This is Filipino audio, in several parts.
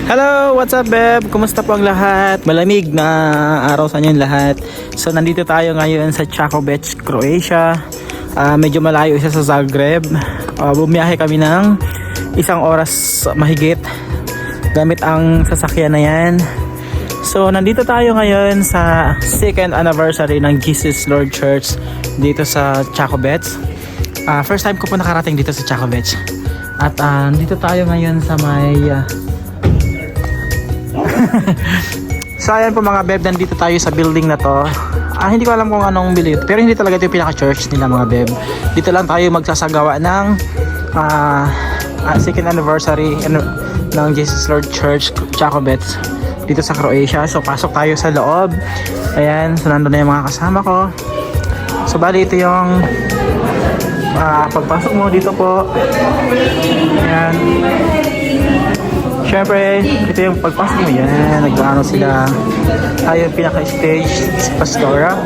Hello, what's up, Beb? Kumusta po ang lahat? Malamig na araw sa inyo lahat. So, nandito tayo ngayon sa Čakobec, Croatia. Medyo malayo siya sa Zagreb. Bumiyahe kami ng 1 oras mahigit gamit ang sasakyan na yan. So, nandito tayo ngayon sa 2nd anniversary ng Jesus Lord Church dito sa Čakobec. First time ko po nakarating dito sa Čakobec. At nandito tayo ngayon sa may... So ayan po mga beb, nandito tayo sa building na to. Hindi ko alam kung anong building, pero hindi talaga ito yung pinaka-church nila mga beb. Dito lang tayo magsasagawa ng 2nd anniversary ng Jesus Lord Church Čakobec dito sa Croatia. So pasok tayo sa loob. Ayan, so nandun na yung mga kasama ko. So bali ito yung pagpasok mo dito po. Ayan. Siyempre, ito yung pagpasok mo. Yan, nag-ano sila. Tayo yung pinaka-stage, si Pastora.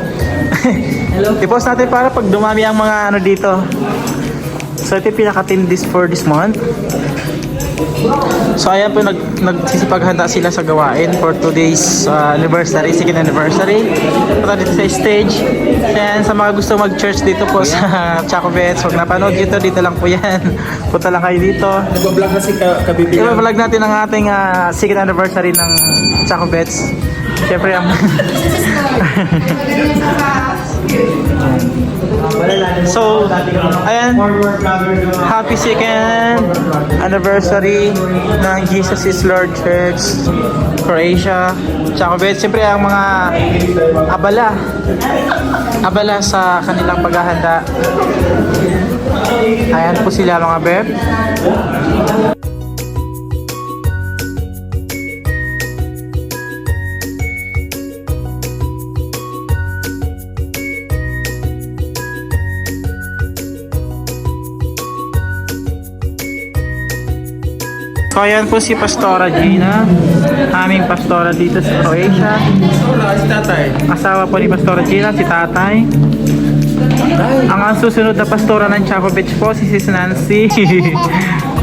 I-post natin para pag dumami ang mga ano dito. So, ito yung pinaka-team for this month. So, ayan po, nagsisipaghanda sila sa gawain for today's anniversary, 2nd anniversary. Punta dito sa stage. Ayan, sa mga gusto mag-church dito po sa Čakobec, huwag napanood dito lang po yan. Punta lang kayo dito. Nag-vlog kasi kabibilan. I-vlog natin ang ating 2nd anniversary ng Čakobec. Siyempre ang... So, ayan, happy 2nd anniversary ng Jesus is Lord Church Croatia, Čakobec. Siyempre ang mga abala sa kanilang paghahanda. Ayan po sila mga beb. So ayan po si Pastora Gina, aming pastora dito sa Croatia. Si tatay. Asawa po ni Pastora Gina, si tatay. Ang susunod na pastora ng Čakobec po, si Sis Nancy.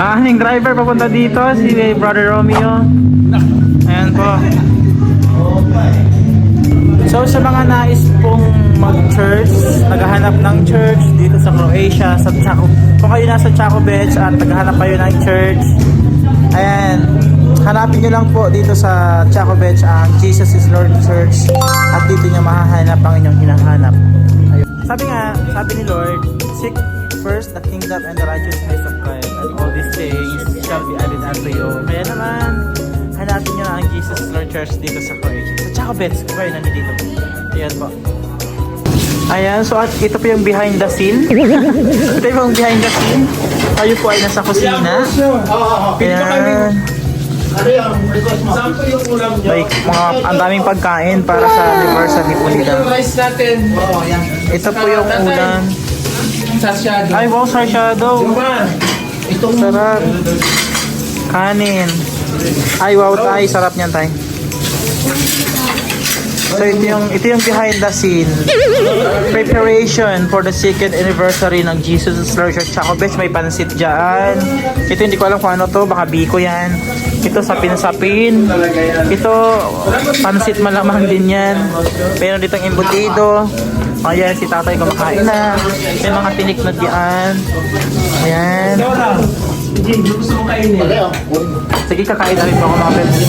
Aming driver papunta dito, si Brother Romeo. Ayan po. So sa mga nais pong mag-church, naghahanap ng church dito sa Croatia, sa kung kayo nasa Čakobec at naghahanap kayo ng church, ayan, hanapin nyo lang po dito sa Čakobec ang Jesus is Lord Church at dito nyo mahahanap ang inyong hinahanap. Ayun. Sabi ni Lord, seek first the kingdom and the righteousness of God, and all these things shall be added unto you. Kaya naman, hanapin nyo ang Jesus is Lord Church dito sa Croatia. Sa Čakobec, kung kayo nandito. Ayan po. Ayan, so at ito po yung behind the scene. Ito yung behind the scene. Tayo po ay nasa kusina. Ayan. Saan po yung ulam nyo? Like, ang daming pagkain para sa anniversary po nila. Yung rice natin. Oo, yan. Ito po yung ulam. Sasyado. Ay, wow, sarsyado. Itong Sarap. Kanin. Ay, wow, tay. Sarap niyan, tay. So, ito yung behind the scene. Preparation for the 2nd anniversary ng Jesus Lord Church Čakobec. May pansit dyan. Ito, hindi ko alam kung ano to. Baka biko yan. Ito, sapin-sapin. Ito, pansit malamang din yan. Meron ditong embutido. Ayan, si tatay kumakain na. May mga tinik na diyan. Ayan. gusto mo kainin. Sige, kakain na rin po ako mga pets.